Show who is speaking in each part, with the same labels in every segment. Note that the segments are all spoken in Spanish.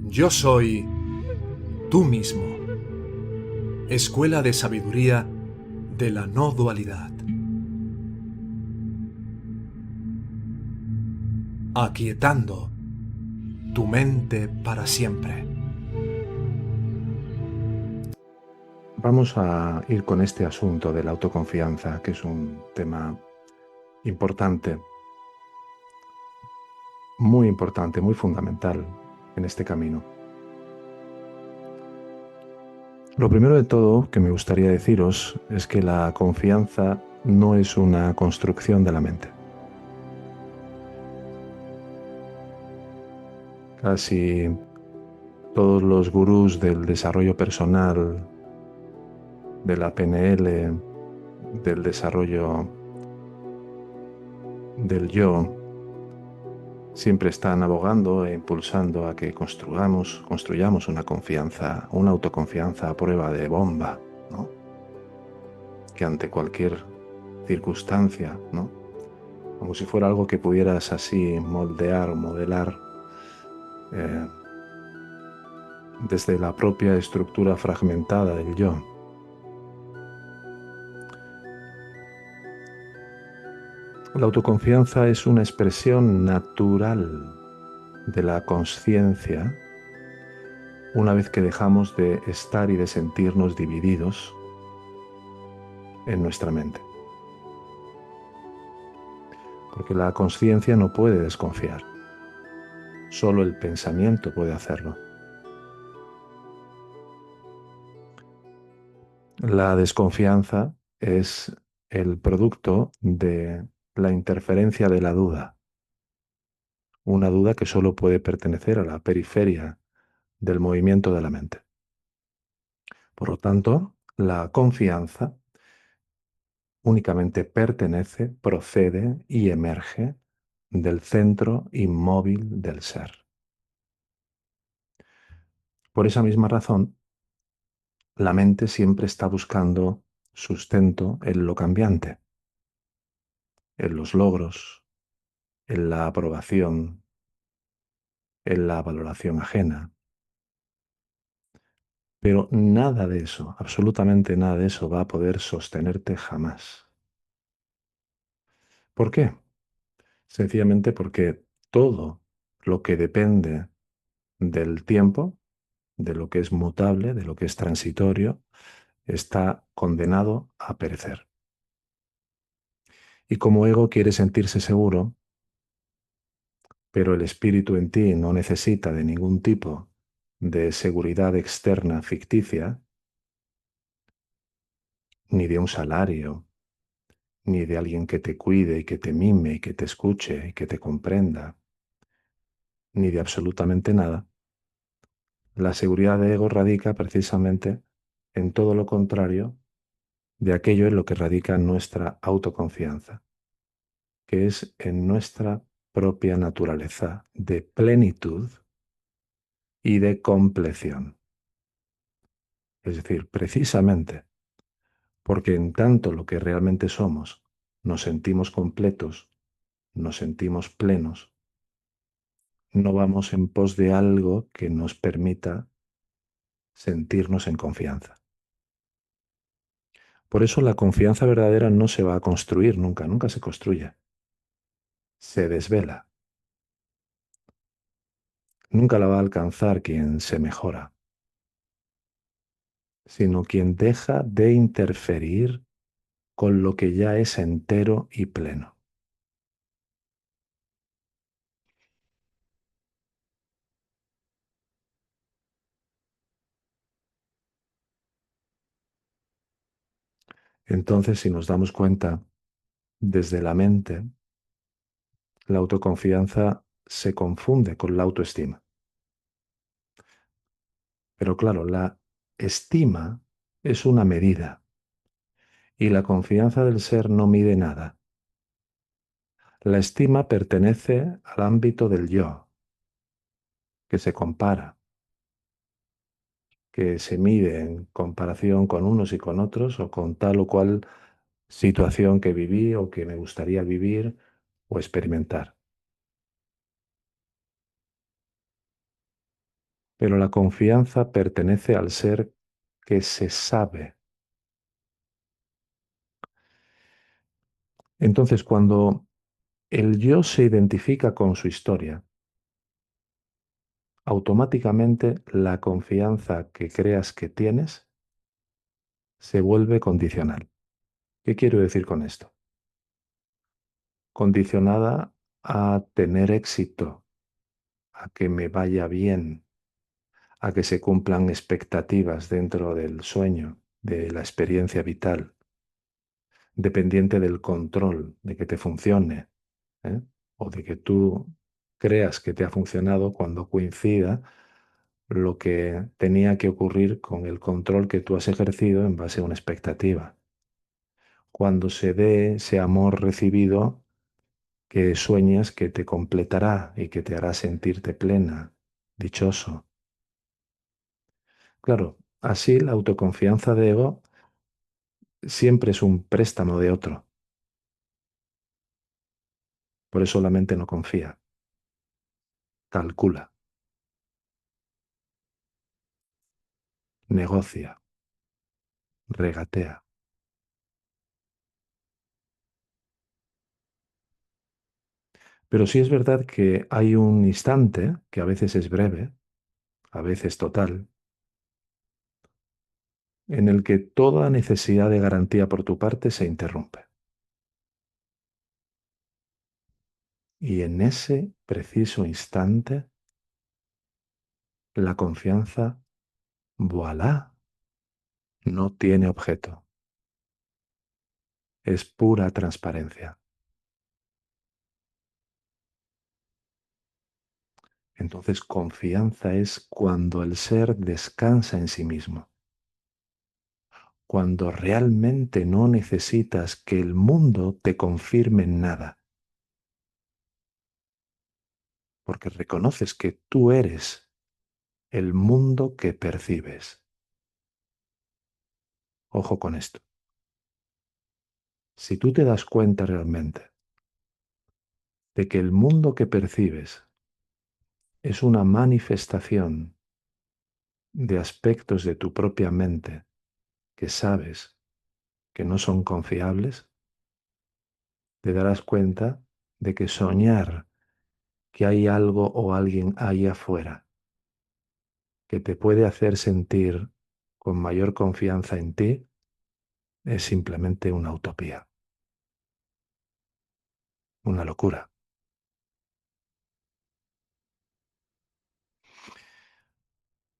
Speaker 1: Yo soy tú mismo, escuela de sabiduría de la no dualidad. Aquietando tu mente para siempre.
Speaker 2: Vamos a ir con este asunto de la autoconfianza, que es un tema importante, muy fundamental en este camino. Lo primero de todo que me gustaría deciros es que la confianza no es una construcción de la mente. Casi todos los gurús del desarrollo personal, de la PNL, del desarrollo del yo, siempre están abogando e impulsando a que construyamos una confianza, una autoconfianza a prueba de bomba, ¿no? Que ante cualquier circunstancia, ¿no? Como si fuera algo que pudieras así moldear o modelar desde la propia estructura fragmentada del yo. La autoconfianza es una expresión natural de la conciencia una vez que dejamos de estar y de sentirnos divididos en nuestra mente. Porque la conciencia no puede desconfiar, solo el pensamiento puede hacerlo. La desconfianza es el producto de la interferencia de la duda, una duda que solo puede pertenecer a la periferia del movimiento de la mente. Por lo tanto, la confianza únicamente pertenece, procede y emerge del centro inmóvil del ser. Por esa misma razón, la mente siempre está buscando sustento en lo cambiante, en los logros, en la aprobación, en la valoración ajena. Pero nada de eso, absolutamente nada de eso va a poder sostenerte jamás. ¿Por qué? Sencillamente porque todo lo que depende del tiempo, de lo que es mutable, de lo que es transitorio, está condenado a perecer. Y como ego quiere sentirse seguro, pero el espíritu en ti no necesita de ningún tipo de seguridad externa ficticia, ni de un salario, ni de alguien que te cuide y que te mime y que te escuche y que te comprenda, ni de absolutamente nada. La seguridad de ego radica precisamente en todo lo contrario de aquello en lo que radica nuestra autoconfianza, que es en nuestra propia naturaleza de plenitud y de compleción. Es decir, precisamente porque en tanto lo que realmente somos nos sentimos completos, nos sentimos plenos, no vamos en pos de algo que nos permita sentirnos en confianza. Por eso la confianza verdadera no se va a construir nunca, nunca se construye, se desvela. Nunca la va a alcanzar quien se mejora, sino quien deja de interferir con lo que ya es entero y pleno. Entonces, si nos damos cuenta, desde la mente, la autoconfianza se confunde con la autoestima. Pero claro, la estima es una medida y la confianza del ser no mide nada. La estima pertenece al ámbito del yo, que se compara, que se mide en comparación con unos y con otros o con tal o cual situación que viví o que me gustaría vivir o experimentar. Pero la confianza pertenece al ser que se sabe. Entonces, cuando el yo se identifica con su historia, automáticamente la confianza que creas que tienes se vuelve condicional. ¿Qué quiero decir con esto? Condicionada a tener éxito, a que me vaya bien, a que se cumplan expectativas dentro del sueño, de la experiencia vital, dependiente del control, de que te funcione, ¿eh? O de que tú creas que te ha funcionado cuando coincida lo que tenía que ocurrir con el control que tú has ejercido en base a una expectativa. Cuando se dé ese amor recibido que sueñas que te completará y que te hará sentirte plena, dichoso. Claro, así la autoconfianza de ego siempre es un préstamo de otro. Por eso la mente no confía, calcula, negocia, regatea. Pero sí es verdad que hay un instante, que a veces es breve, a veces total, en el que toda necesidad de garantía por tu parte se interrumpe. Y en ese preciso instante, la confianza, voilà, no tiene objeto. Es pura transparencia. Entonces, confianza es cuando el ser descansa en sí mismo, cuando realmente no necesitas que el mundo te confirme nada, porque reconoces que tú eres el mundo que percibes. Ojo con esto. Si tú te das cuenta realmente de que el mundo que percibes es una manifestación de aspectos de tu propia mente que sabes que no son confiables, te darás cuenta de que soñar que hay algo o alguien ahí afuera que te puede hacer sentir con mayor confianza en ti es simplemente una utopía, una locura.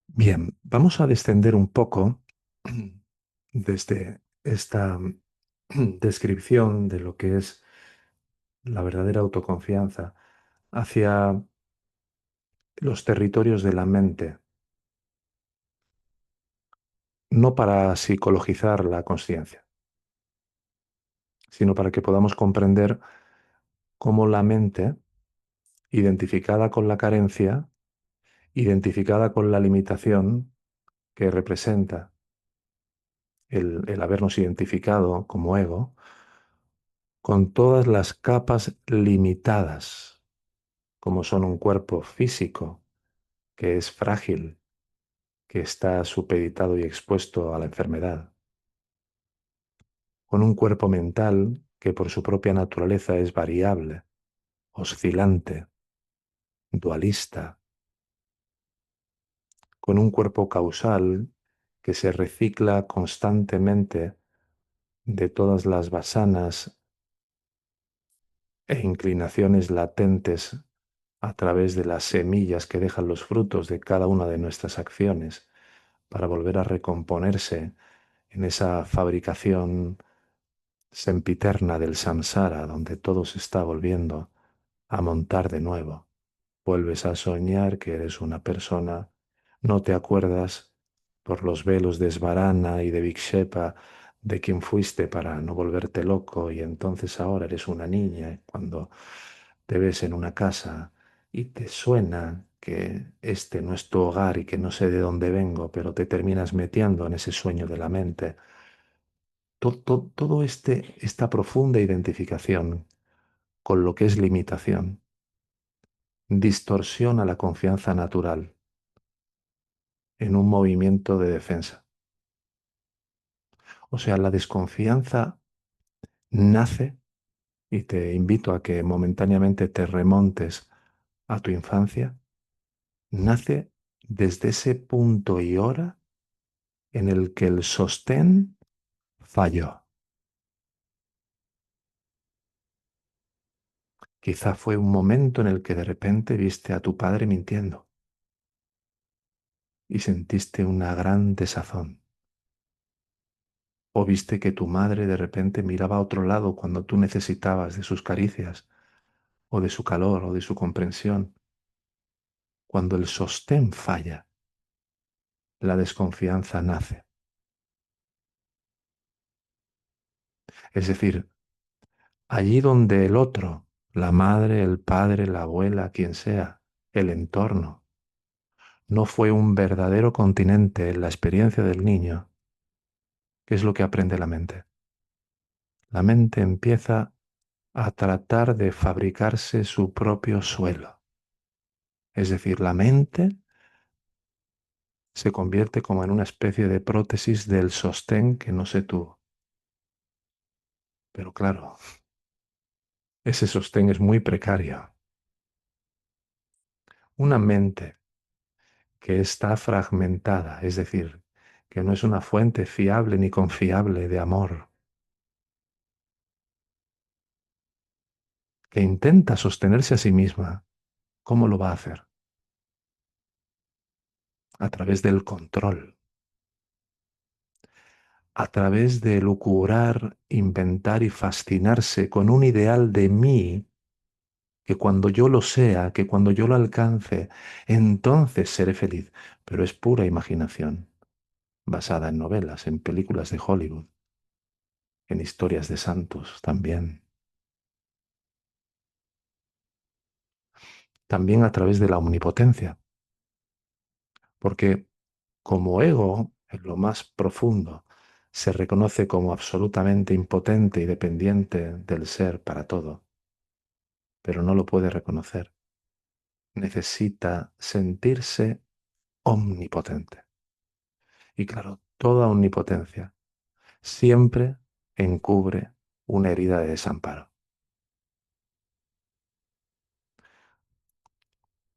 Speaker 2: Bien, vamos a descender un poco desde esta descripción de lo que es la verdadera autoconfianza hacia los territorios de la mente, no para psicologizar la conciencia, sino para que podamos comprender cómo la mente, identificada con la carencia, identificada con la limitación que representa el habernos identificado como ego, con todas las capas limitadas, como son un cuerpo físico que es frágil, que está supeditado y expuesto a la enfermedad, con un cuerpo mental que por su propia naturaleza es variable, oscilante, dualista, con un cuerpo causal que se recicla constantemente de todas las vasanas e inclinaciones latentes a través de las semillas que dejan los frutos de cada una de nuestras acciones para volver a recomponerse en esa fabricación sempiterna del samsara donde todo se está volviendo a montar de nuevo. Vuelves a soñar que eres una persona, no te acuerdas por los velos de Svarana y de Vikshepa de quién fuiste para no volverte loco y entonces ahora eres una niña cuando te ves en una casa y te suena que este no es tu hogar y que no sé de dónde vengo, pero te terminas metiendo en ese sueño de la mente. Todo esta profunda identificación con lo que es limitación distorsiona la confianza natural en un movimiento de defensa. O sea, la desconfianza nace, y te invito a que momentáneamente te remontes a tu infancia, nace desde ese punto y hora en el que el sostén falló. Quizá fue un momento en el que de repente viste a tu padre mintiendo y sentiste una gran desazón. O viste que tu madre de repente miraba a otro lado cuando tú necesitabas de sus caricias, o de su calor, o de su comprensión. Cuando el sostén falla, la desconfianza nace. Es decir, allí donde el otro, la madre, el padre, la abuela, quien sea, el entorno, no fue un verdadero continente en la experiencia del niño, ¿qué es lo que aprende la mente? La mente empieza a tratar de fabricarse su propio suelo. Es decir, la mente se convierte como en una especie de prótesis del sostén que no se tuvo. Pero claro, ese sostén es muy precario. Una mente que está fragmentada, es decir, que no es una fuente fiable ni confiable de amor, que intenta sostenerse a sí misma, ¿cómo lo va a hacer? A través del control, a través de lucurar, inventar y fascinarse con un ideal de mí que cuando yo lo sea, que cuando yo lo alcance, entonces seré feliz. Pero es pura imaginación, basada en novelas, en películas de Hollywood, en historias de santos también. También a través de la omnipotencia, porque como ego, en lo más profundo, se reconoce como absolutamente impotente y dependiente del ser para todo, pero no lo puede reconocer. Necesita sentirse omnipotente. Y claro, toda omnipotencia siempre encubre una herida de desamparo.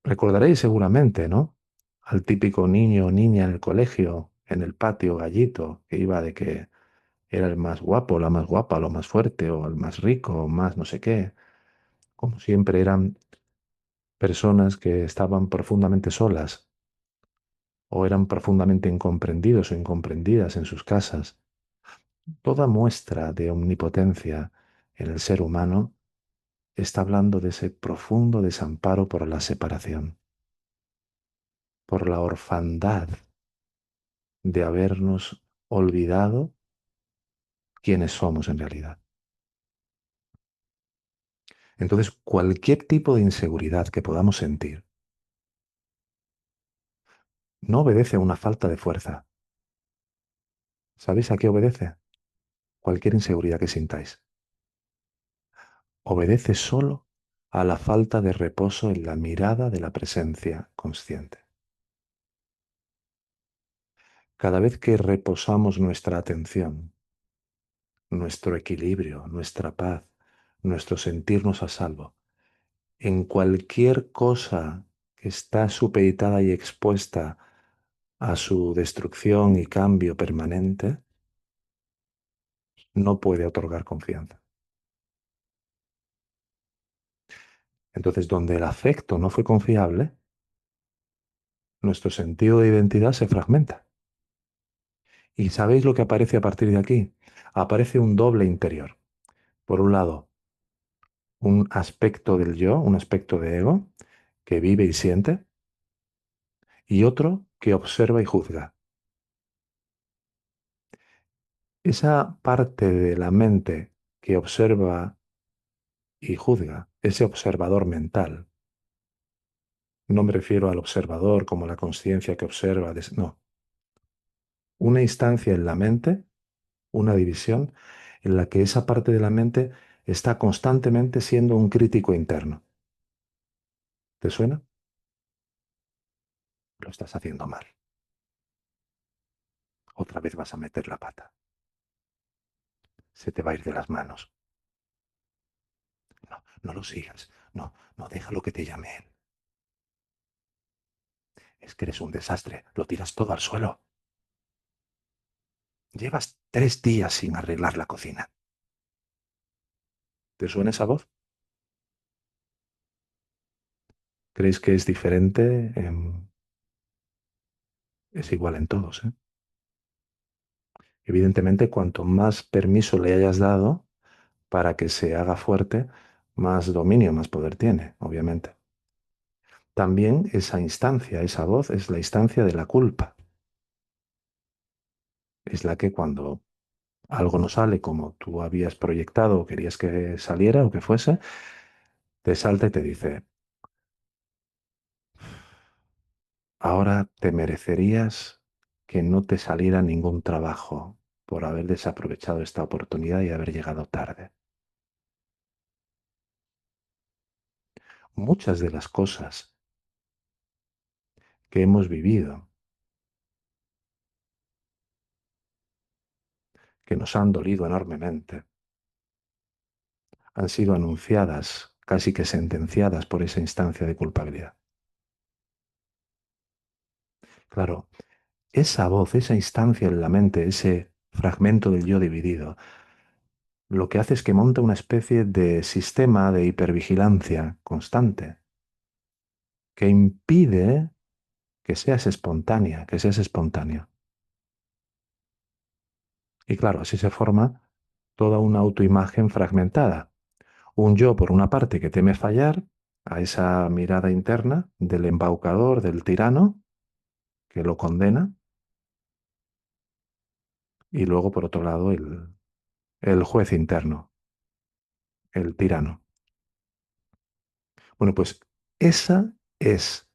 Speaker 2: Recordaréis seguramente, ¿no? Al típico niño o niña en el colegio, en el patio gallito, que iba de que era el más guapo, la más guapa, lo más fuerte, o el más rico, o más no sé qué. Como siempre eran personas que estaban profundamente solas, o eran profundamente incomprendidos o incomprendidas en sus casas. Toda muestra de omnipotencia en el ser humano está hablando de ese profundo desamparo por la separación, por la orfandad de habernos olvidado quiénes somos en realidad. Entonces, cualquier tipo de inseguridad que podamos sentir no obedece a una falta de fuerza. ¿Sabéis a qué obedece? Cualquier inseguridad que sintáis. Obedece solo a la falta de reposo en la mirada de la presencia consciente. Cada vez que reposamos nuestra atención, nuestro equilibrio, nuestra paz, nuestro sentirnos a salvo, en cualquier cosa que está supeditada y expuesta a su destrucción y cambio permanente, no puede otorgar confianza. Entonces, donde el afecto no fue confiable, nuestro sentido de identidad se fragmenta. ¿Y sabéis lo que aparece a partir de aquí? Aparece un doble interior. Por un lado, un aspecto del yo, un aspecto de ego, que vive y siente, y otro que observa y juzga. Esa parte de la mente que observa y juzga, ese observador mental, no me refiero al observador como la conciencia que observa, no, una instancia en la mente, una división en la que esa parte de la mente está constantemente siendo un crítico interno. ¿Te suena? Lo estás haciendo mal. otra vez vas a meter la pata. Se te va a ir de las manos. No, no lo sigas. No, no, déjalo que te llame él. Es que eres un desastre. Lo tiras todo al suelo. Llevas 3 días sin arreglar la cocina. ¿Te suena esa voz? ¿Creéis que es diferente? Es igual en todos, ¿eh? Evidentemente, cuanto más permiso le hayas dado para que se haga fuerte, más dominio, más poder tiene, obviamente. También esa instancia, esa voz, es la instancia de la culpa. Es la que cuando algo no sale como tú habías proyectado o querías que saliera o que fuese, te salta y te dice, ahora te merecerías que no te saliera ningún trabajo por haber desaprovechado esta oportunidad y haber llegado tarde. Muchas de las cosas que hemos vivido, que nos han dolido enormemente, han sido anunciadas, casi que sentenciadas por esa instancia de culpabilidad. Claro, esa voz, esa instancia en la mente, ese fragmento del yo dividido, lo que hace es que monta una especie de sistema de hipervigilancia constante que impide que seas espontánea, que seas espontáneo. Y claro, así se forma toda una autoimagen fragmentada. Un yo, por una parte, que teme fallar a esa mirada interna del embaucador, del tirano, que lo condena, y luego, por otro lado, el juez interno, el tirano. Bueno, pues esa es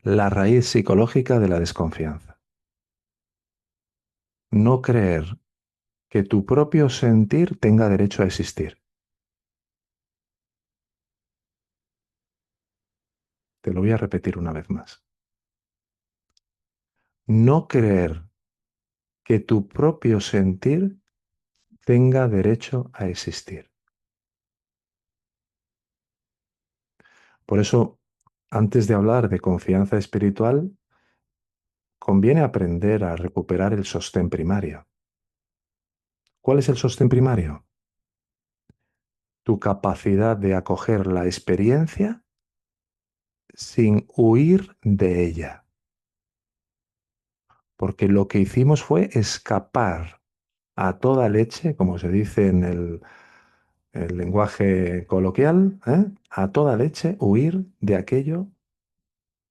Speaker 2: la raíz psicológica de la desconfianza. No creer que tu propio sentir tenga derecho a existir. Te lo voy a repetir una vez más. No creer que tu propio sentir tenga derecho a existir. Por eso, antes de hablar de confianza espiritual, conviene aprender a recuperar el sostén primario. ¿Cuál es el sostén primario? Tu capacidad de acoger la experiencia sin huir de ella. Porque lo que hicimos fue escapar a toda leche, como se dice en el lenguaje coloquial, ¿eh? A toda leche, huir de aquello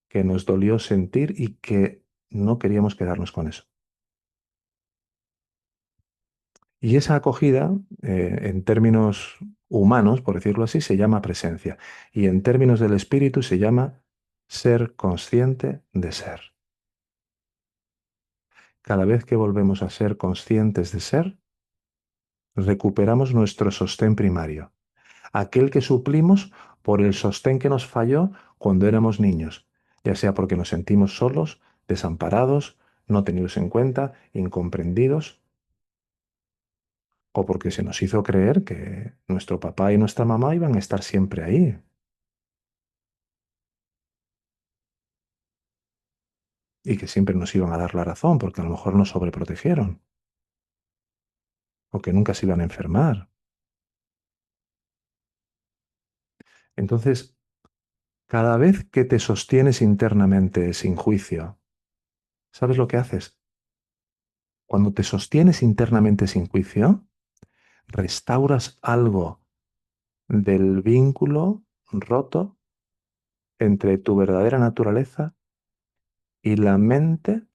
Speaker 2: que nos dolió sentir y que no queríamos quedarnos con eso. Y esa acogida, en términos humanos, por decirlo así, se llama presencia. Y en términos del espíritu se llama ser consciente de ser. Cada vez que volvemos a ser conscientes de ser, recuperamos nuestro sostén primario, aquel que suplimos por el sostén que nos falló cuando éramos niños, ya sea porque nos sentimos solos, desamparados, no tenidos en cuenta, incomprendidos, o porque se nos hizo creer que nuestro papá y nuestra mamá iban a estar siempre ahí y que siempre nos iban a dar la razón porque a lo mejor nos sobreprotegieron o que nunca se iban a enfermar. Entonces, cada vez que te sostienes internamente sin juicio, ¿sabes lo que haces? Cuando te sostienes internamente sin juicio, restauras algo del vínculo roto entre tu verdadera naturaleza y la mente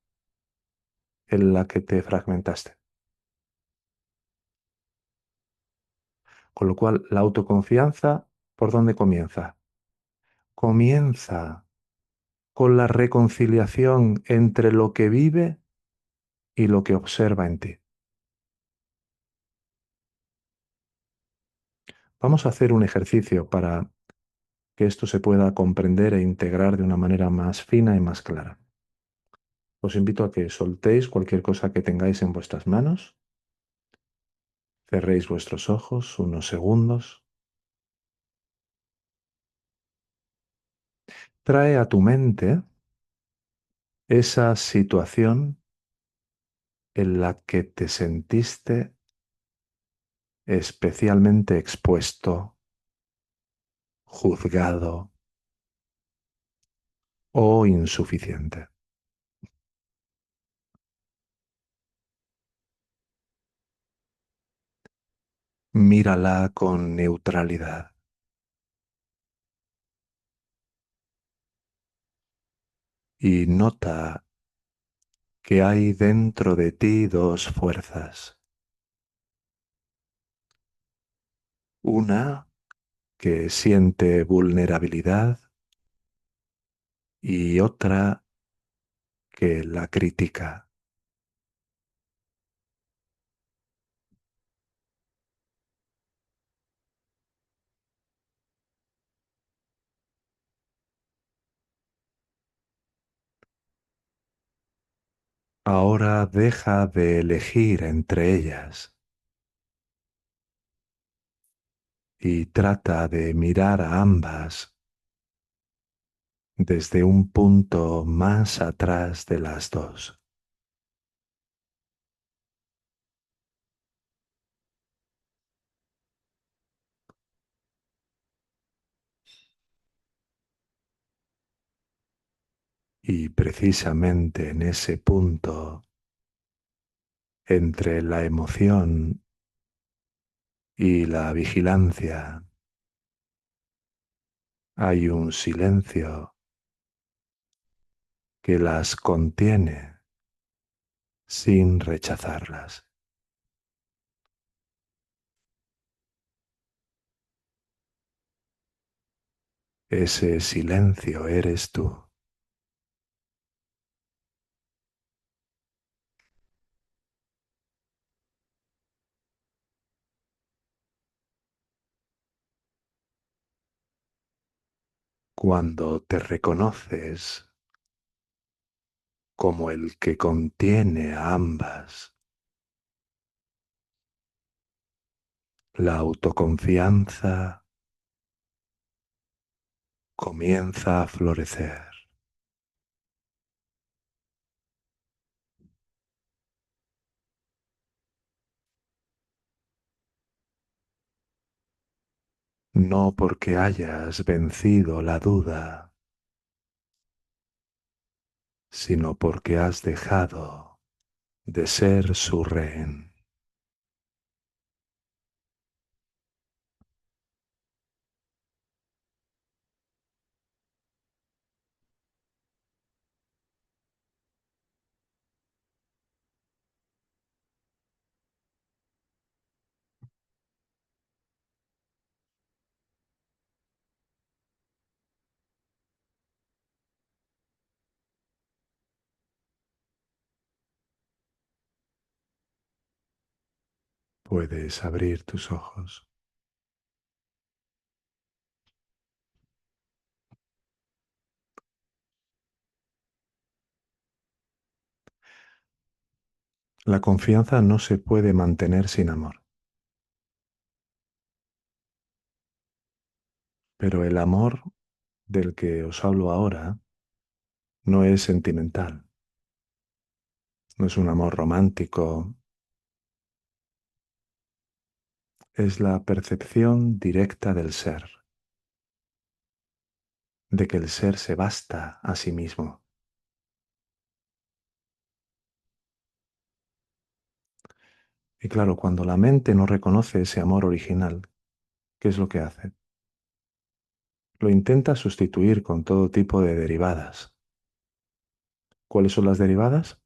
Speaker 2: en la que te fragmentaste. Con lo cual, la autoconfianza, ¿por dónde comienza? Comienza con la reconciliación entre lo que vive y lo que observa en ti. Vamos a hacer un ejercicio para que esto se pueda comprender e integrar de una manera más fina y más clara. Os invito a que soltéis cualquier cosa que tengáis en vuestras manos, cerréis vuestros ojos unos segundos, trae a tu mente esa situación en la que te sentiste especialmente expuesto, juzgado o insuficiente. Mírala con neutralidad y nota que hay dentro de ti dos fuerzas. Una que siente vulnerabilidad y otra que la critica. Ahora deja de elegir entre ellas y trata de mirar a ambas desde un punto más atrás de las dos. Y precisamente en ese punto, entre la emoción y la vigilancia, hay un silencio que las contiene sin rechazarlas. Ese silencio eres tú. Cuando te reconoces como el que contiene a ambas, la autoconfianza comienza a florecer. No porque hayas vencido la duda, sino porque has dejado de ser su rehén. Puedes abrir tus ojos. La confianza no se puede mantener sin amor, pero el amor del que os hablo ahora no es sentimental, no es un amor romántico, es la percepción directa del ser, de que el ser se basta a sí mismo. Y claro, cuando la mente no reconoce ese amor original, ¿qué es lo que hace? Lo intenta sustituir con todo tipo de derivadas. ¿Cuáles son las derivadas?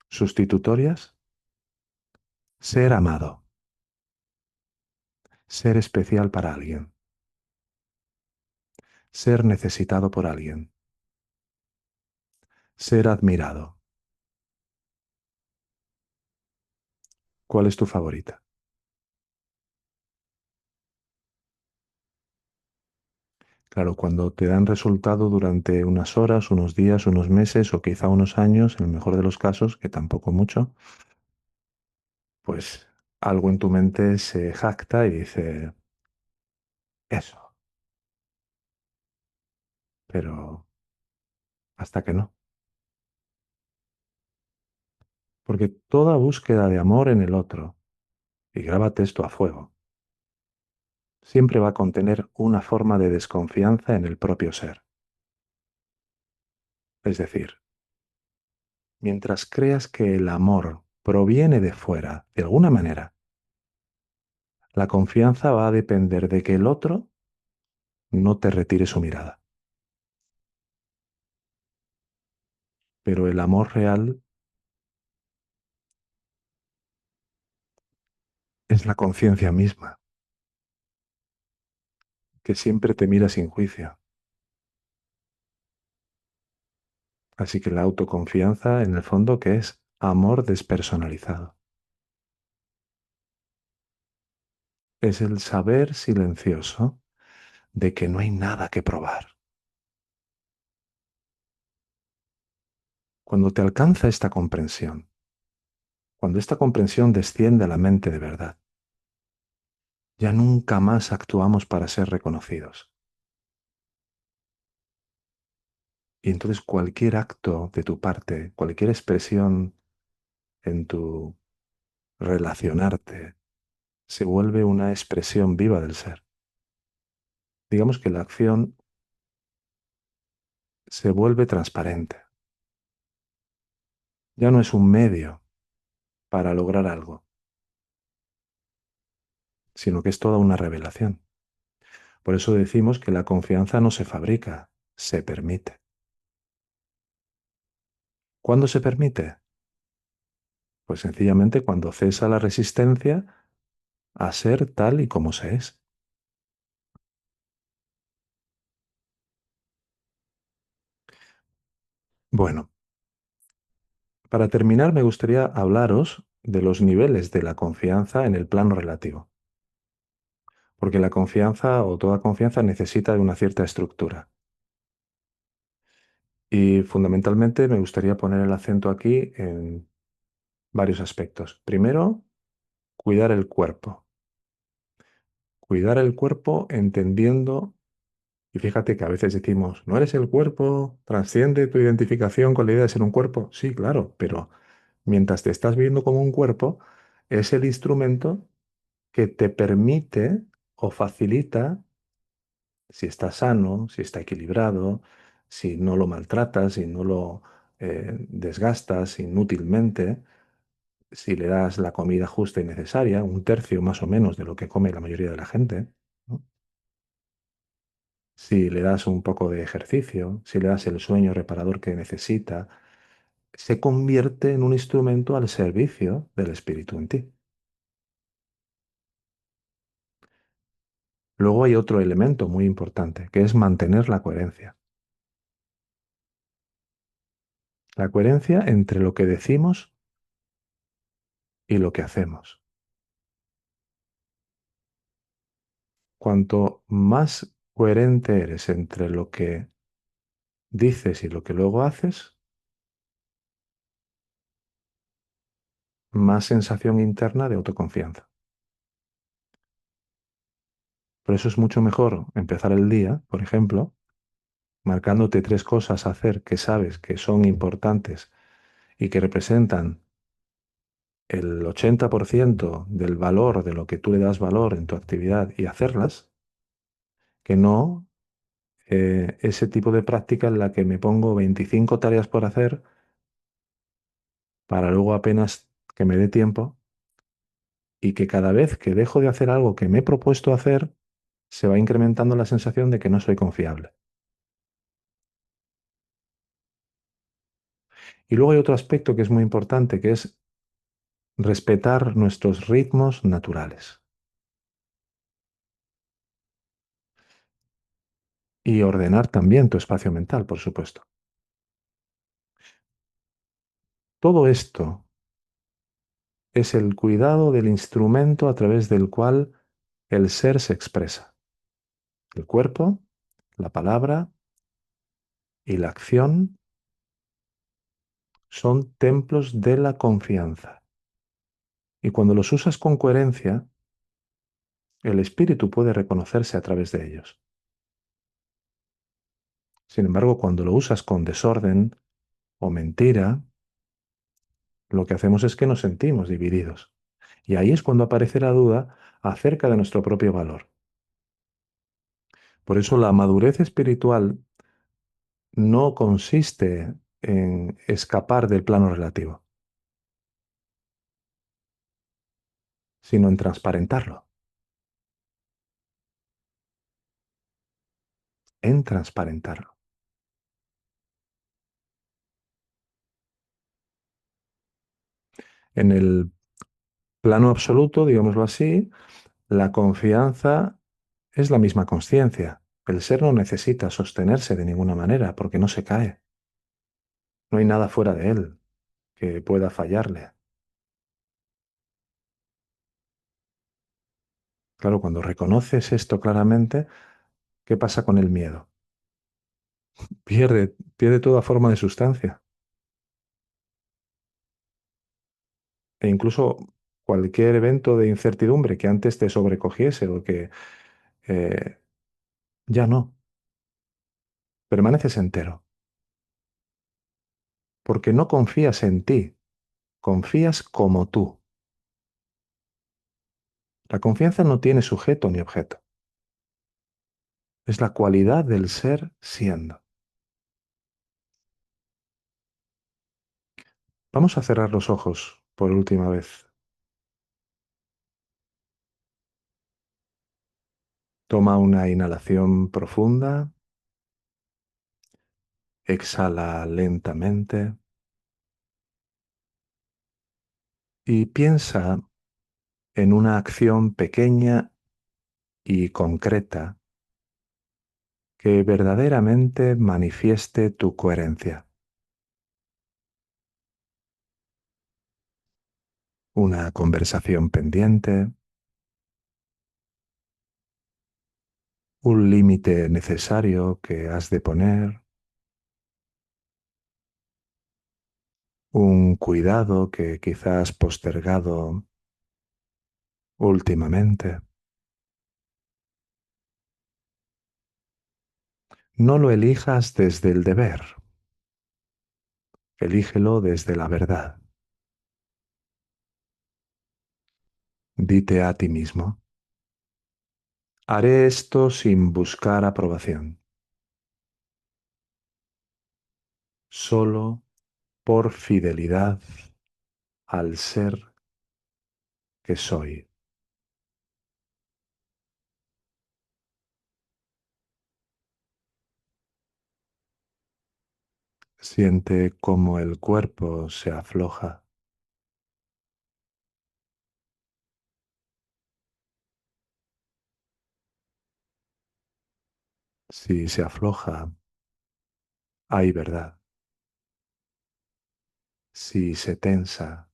Speaker 2: Sustitutorias. Ser amado, ser especial para alguien, ser necesitado por alguien, ser admirado. ¿Cuál es tu favorita? Claro, cuando te dan resultado durante unas horas, unos días, unos meses o quizá unos años, en el mejor de los casos, que tampoco mucho, pues algo en tu mente se jacta y dice, eso, pero hasta que no. Porque toda búsqueda de amor en el otro, y grábate esto a fuego, siempre va a contener una forma de desconfianza en el propio ser. Es decir, mientras creas que el amor proviene de fuera, de alguna manera, la confianza va a depender de que el otro no te retire su mirada. Pero el amor real es la conciencia misma, que siempre te mira sin juicio. Así que la autoconfianza, en el fondo, que es amor despersonalizado. Es el saber silencioso de que no hay nada que probar. Cuando te alcanza esta comprensión, cuando esta comprensión desciende a la mente de verdad, ya nunca más actuamos para ser reconocidos. Y entonces cualquier acto de tu parte, cualquier expresión en tu relacionarte, se vuelve una expresión viva del ser. Digamos que la acción se vuelve transparente. Ya no es un medio para lograr algo, sino que es toda una revelación. Por eso decimos que la confianza no se fabrica, se permite. ¿Cuándo se permite? Pues sencillamente cuando cesa la resistencia a ser tal y como se es. Bueno, para terminar me gustaría hablaros de los niveles de la confianza en el plano relativo, porque la confianza o toda confianza necesita de una cierta estructura. Y fundamentalmente me gustaría poner el acento aquí en varios aspectos. Primero, cuidar el cuerpo. Cuidar el cuerpo entendiendo, y fíjate que a veces decimos, ¿no eres el cuerpo? ¿Trasciende tu identificación con la idea de ser un cuerpo? Sí, claro, pero mientras te estás viendo como un cuerpo, es el instrumento que te permite o facilita, si está sano, si está equilibrado, si no lo maltratas, si no lo desgastas inútilmente, si le das la comida justa y necesaria, un tercio más o menos de lo que come la mayoría de la gente, ¿no? Si le das un poco de ejercicio, si le das el sueño reparador que necesita, se convierte en un instrumento al servicio del espíritu en ti. Luego hay otro elemento muy importante, que es mantener la coherencia. La coherencia entre lo que decimos y lo que hacemos. Cuanto más coherente eres entre lo que dices y lo que luego haces, más sensación interna de autoconfianza. Por eso es mucho mejor empezar el día, por ejemplo, marcándote tres cosas a hacer que sabes que son importantes y que representan el 80% del valor de lo que tú le das valor en tu actividad y hacerlas, que no ese tipo de práctica en la que me pongo 25 tareas por hacer para luego apenas que me dé tiempo y que cada vez que dejo de hacer algo que me he propuesto hacer, se va incrementando la sensación de que no soy confiable. Y luego hay otro aspecto que es muy importante, que es respetar nuestros ritmos naturales y ordenar también tu espacio mental, por supuesto. Todo esto es el cuidado del instrumento a través del cual el ser se expresa. El cuerpo, La palabra y la acción son templos de la confianza. Y cuando los usas con coherencia, el espíritu puede reconocerse a través de ellos. Sin embargo, cuando lo usas con desorden o mentira, lo que hacemos es que nos sentimos divididos. Y ahí es cuando aparece la duda acerca de nuestro propio valor. Por eso la madurez espiritual no consiste en escapar del plano relativo, sino en transparentarlo, en transparentarlo. En el plano absoluto, digámoslo así, la confianza es la misma consciencia. El ser no necesita sostenerse de ninguna manera porque no se cae. No hay nada fuera de él que pueda fallarle. Claro, cuando reconoces esto claramente, ¿qué pasa con el miedo? Pierde toda forma de sustancia. E incluso cualquier evento de incertidumbre que antes te sobrecogiese o que eh, ya no, permaneces entero, porque no confías en ti, confías como tú. La confianza no tiene sujeto ni objeto, es la cualidad del ser siendo. Vamos a cerrar los ojos por última vez. Toma una inhalación profunda, exhala lentamente y piensa en una acción pequeña y concreta que verdaderamente manifieste tu coherencia. Una conversación pendiente, un límite necesario que has de poner, un cuidado que quizás has postergado últimamente. No lo elijas desde el deber, elígelo desde la verdad. Dite a ti mismo, haré esto sin buscar aprobación, solo por fidelidad al ser que soy. Siente cómo el cuerpo se afloja. Si se afloja, hay verdad. Si se tensa,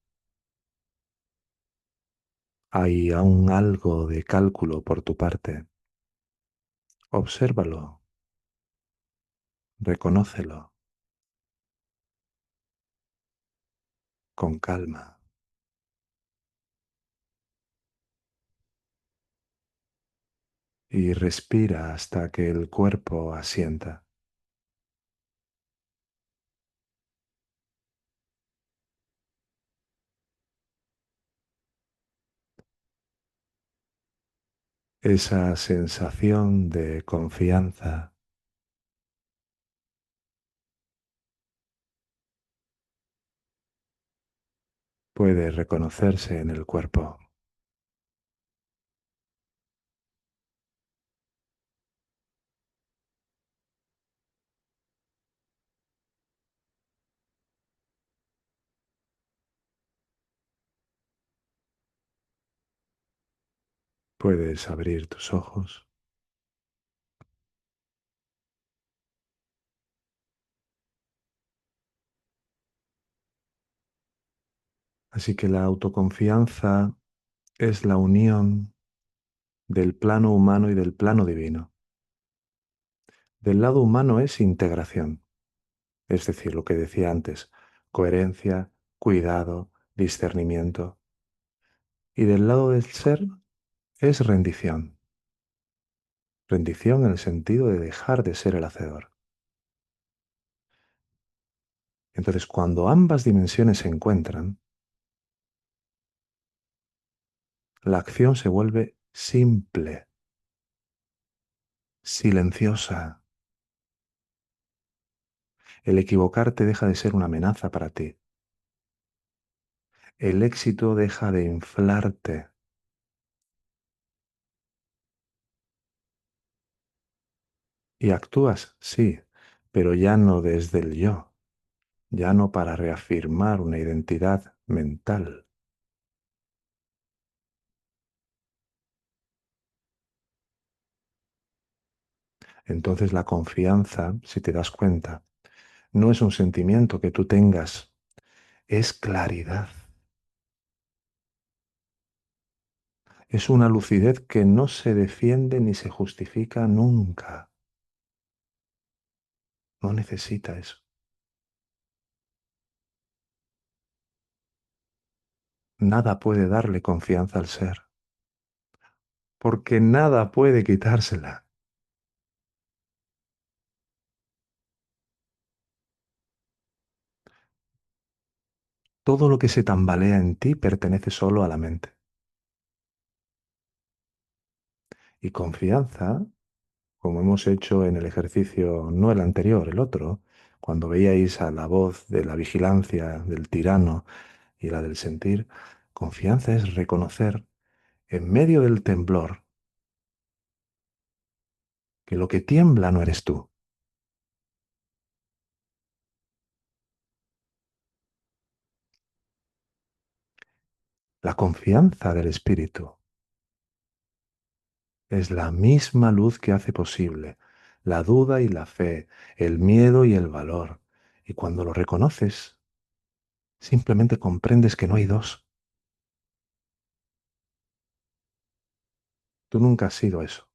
Speaker 2: hay aún algo de cálculo por tu parte. Obsérvalo, reconócelo con calma y respira hasta que el cuerpo asienta. Esa sensación de confianza puede reconocerse en el cuerpo. Puedes abrir tus ojos. Así que la autoconfianza es la unión del plano humano y del plano divino. Del lado humano es integración, es decir, lo que decía antes, coherencia, cuidado, discernimiento. Y del lado del ser es rendición. Rendición en el sentido de dejar de ser el hacedor. Entonces, cuando ambas dimensiones se encuentran, la acción se vuelve simple, silenciosa. El equivocarte deja de ser una amenaza para ti. El éxito deja de inflarte. Y actúas, sí, pero ya no desde el yo, ya no para reafirmar una identidad mental. Entonces la confianza, si te das cuenta, no es un sentimiento que tú tengas, es claridad. Es una lucidez que no se defiende ni se justifica nunca. No necesita eso. Nada puede darle confianza al ser, porque nada puede quitársela. Todo lo que se tambalea en ti pertenece solo a la mente. Y confianza, como hemos hecho en el ejercicio, no el anterior, el otro, cuando veíais a la voz de la vigilancia, del tirano y la del sentir, confianza es reconocer en medio del temblor que lo que tiembla no eres tú. La confianza del espíritu es la misma luz que hace posible la duda y la fe, el miedo y el valor. Y cuando lo reconoces, simplemente comprendes que no hay dos. Tú nunca has sido eso.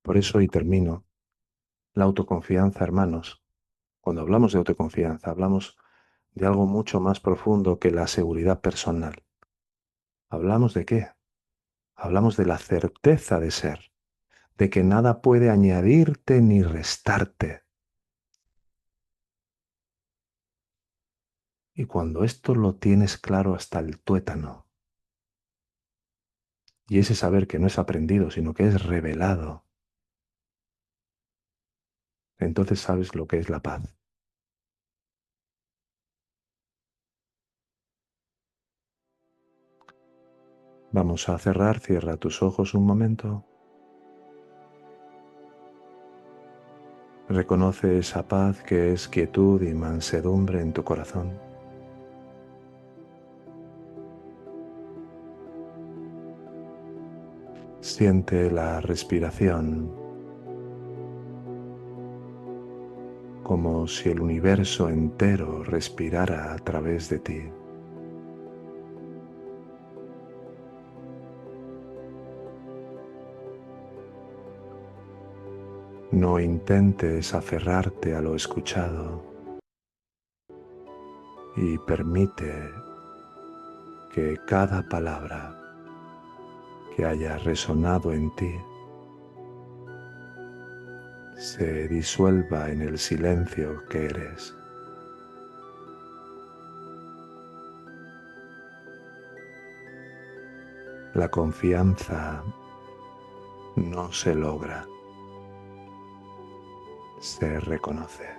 Speaker 2: Por eso, y termino, la autoconfianza, hermanos. Cuando hablamos de autoconfianza, hablamos de algo mucho más profundo que la seguridad personal. ¿Hablamos de qué? Hablamos de la certeza de ser, de que nada puede añadirte ni restarte. Y cuando esto lo tienes claro hasta el tuétano, y ese saber que no es aprendido, sino que es revelado, entonces sabes lo que es la paz. Vamos a cerrar, cierra tus ojos un momento. Reconoce esa paz que es quietud y mansedumbre en tu corazón. Siente la respiración como si el universo entero respirara a través de ti. No intentes aferrarte a lo escuchado y permite que cada palabra que haya resonado en ti se disuelva en el silencio que eres. La confianza no se logra, se reconoce.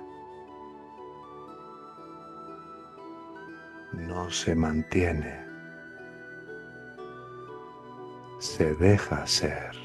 Speaker 2: No se mantiene, se deja ser.